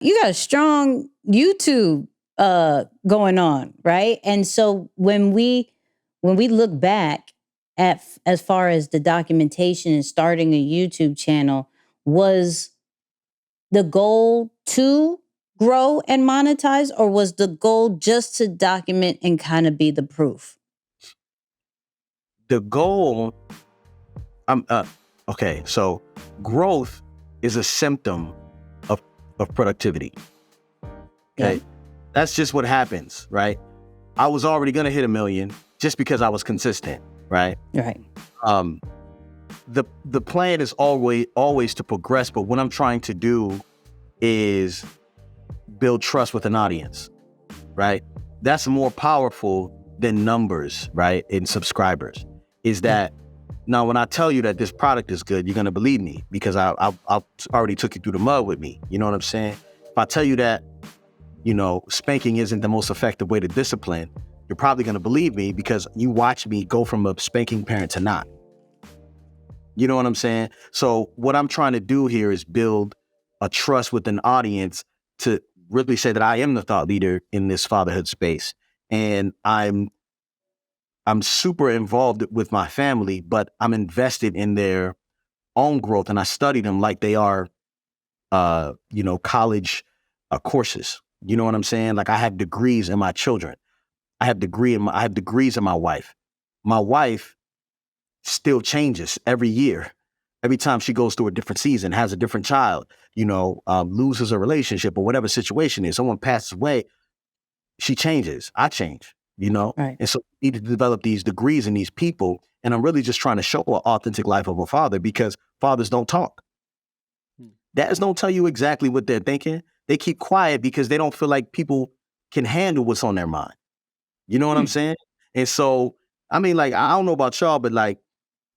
you got a strong YouTube going on, right? And so when we look back at as far as the documentation and starting a YouTube channel, was the goal to grow and monetize, or was the goal just to document and kind of be the proof? The goal, okay, so growth is a symptom of productivity. Okay. Yeah. That's just what happens, right? I was already gonna hit 1 million just because I was consistent, right? Right. The plan is always to progress, but what I'm trying to do is build trust with an audience, right? That's more powerful than numbers, right? And subscribers. Is that now when I tell you that this product is good, you're gonna believe me because I already took you through the mud with me. You know what I'm saying? If I tell you that, you know, spanking isn't the most effective way to discipline, you're probably gonna believe me because you watch me go from a spanking parent to not. You know what I'm saying? So what I'm trying to do here is build a trust with an audience to really say that I am the thought leader in this fatherhood space. And I'm super involved with my family, but I'm invested in their own growth. And I study them like they are, college courses. You know what I'm saying? Like I have degrees in my children. I have degrees in my wife. My wife still changes every year. Every time she goes through a different season, has a different child, loses a relationship or whatever situation is, someone passes away, she changes. I change, Right. And so we need to develop these degrees in these people. And I'm really just trying to show an authentic life of a father because fathers don't talk. Dads don't tell you exactly what they're thinking. They keep quiet because they don't feel like people can handle what's on their mind. You know what I'm saying? And so, I mean, like, I don't know about y'all, but like,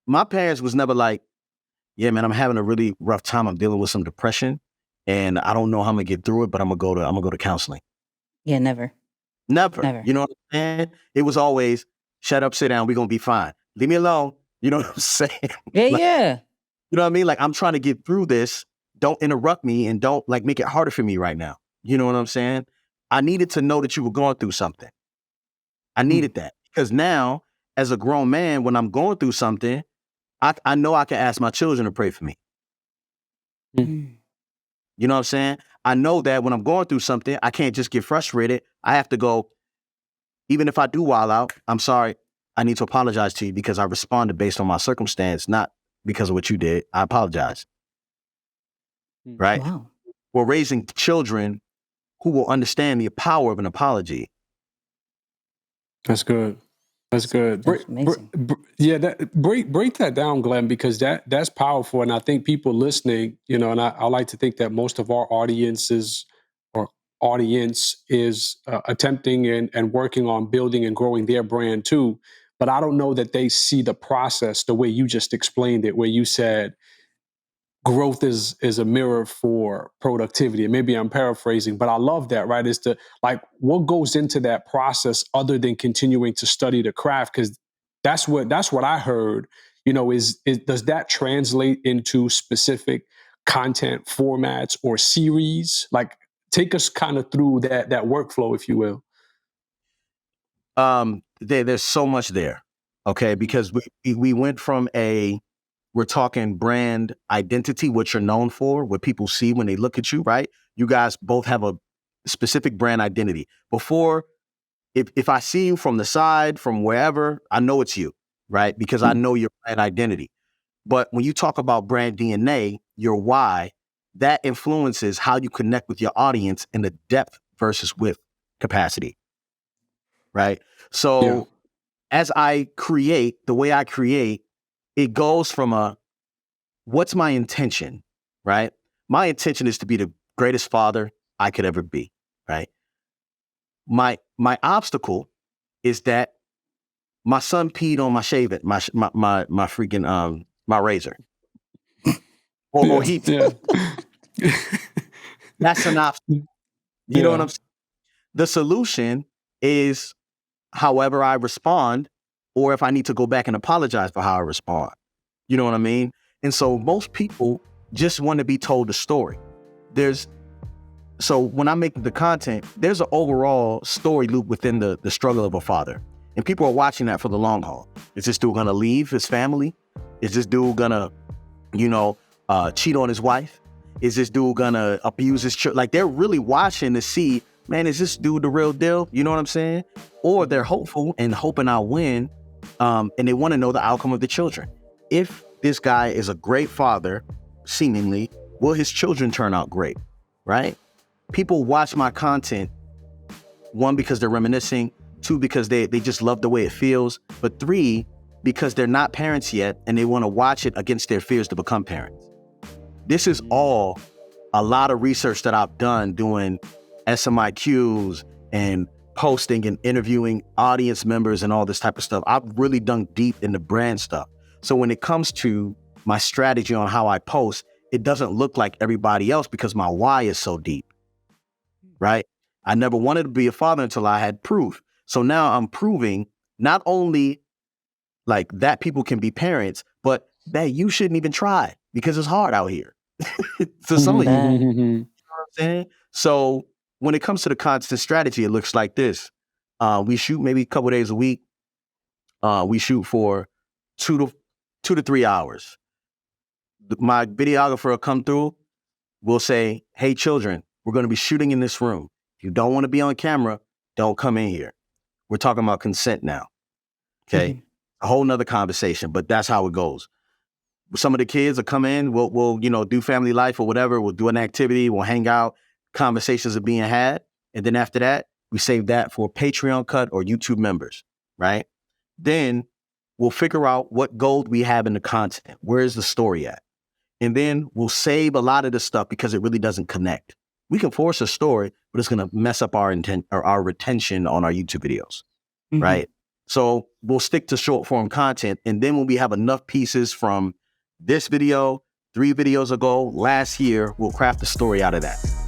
my parents was never like, yeah, man, I'm having a really rough time. I'm dealing with some depression and I don't know how I'm gonna get through it, but I'm gonna go to counseling. Yeah, never. Never. You know what I'm saying? It was always, shut up, sit down, we're gonna be fine. Leave me alone. You know what I'm saying? Yeah, like, yeah. You know what I mean? Like, I'm trying to get through this. Don't interrupt me and don't like make it harder for me right now. You know what I'm saying? I needed to know that you were going through something. I needed that because now, as a grown man, when I'm going through something, I know I can ask my children to pray for me. You know what I'm saying? I know that when I'm going through something, I can't just get frustrated. I have to go, even if I do wild out, I'm sorry. I need to apologize to you because I responded based on my circumstance, not because of what you did. I apologize. Right? Wow. We're raising children who will understand the power of an apology. That's good. That's good. That's amazing. Break that down, Glen, because that's powerful. And I think people listening, and I like to think that most of our audience is attempting and working on building and growing their brand too. But I don't know that they see the process the way you just explained it, where you said growth is a mirror for productivity. And maybe I'm paraphrasing, but I love that, right? Is to like what goes into that process other than continuing to study the craft? Because that's what I heard, is does that translate into specific content formats or series? Like take us kind of through that workflow, if you will. There's so much there. Okay. Because we went from we're talking brand identity, what you're known for, what people see when they look at you, right? You guys both have a specific brand identity. Before, if I see you from the side, from wherever, I know it's you, right? Because I know your brand identity. But when you talk about brand DNA, your why, that influences how you connect with your audience in the depth versus width capacity, right? So as I create, the way I create, it goes from what's my intention, right? My intention is to be the greatest father I could ever be, right? My obstacle is that my son peed on my shaving, my freaking my razor, or he. That's an obstacle. You know what I'm saying? The solution is however I respond, or if I need to go back and apologize for how I respond. You know what I mean? And so most people just want to be told the story. There's So when I'm making the content, there's an overall story loop within the struggle of a father. And people are watching that for the long haul. Is this dude gonna leave his family? Is this dude gonna, cheat on his wife? Is this dude gonna abuse his children? Like, they're really watching to see, man, is this dude the real deal? You know what I'm saying? Or they're hopeful and hoping I'll win, and they want to know the outcome of the children. If this guy is a great father, seemingly, will his children turn out great, right? People watch my content, one, because they're reminiscing, two, because they just love the way it feels, but three, because they're not parents yet and they want to watch it against their fears to become parents. This is all a lot of research that I've done doing SMIQs and posting and interviewing audience members and all this type of stuff. I've really dug deep into brand stuff. So when it comes to my strategy on how I post, it doesn't look like everybody else because my why is so deep, right? I never wanted to be a father until I had proof. So now I'm proving not only like that people can be parents, but that you shouldn't even try because it's hard out here. So some of you, That- you know what I'm saying? So when it comes to the content strategy, it looks like this. We shoot maybe a couple days a week. We shoot for 2 to 3 hours. My videographer will come through. We'll say, hey, children, we're going to be shooting in this room. If you don't want to be on camera, don't come in here. We're talking about consent now. Okay. A whole nother conversation, but that's how it goes. Some of the kids will come in, we'll do family life or whatever. We'll do an activity, we'll hang out, conversations are being had. And then after that, we save that for Patreon cut or YouTube members, right? Then we'll figure out what gold we have in the content. Where is the story at? And then we'll save a lot of the stuff because it really doesn't connect. We can force a story, but it's going to mess up our intent or our retention on our YouTube videos, right? So we'll stick to short form content. And then when we have enough pieces from this video, 3 videos ago, last year, we'll craft a story out of that.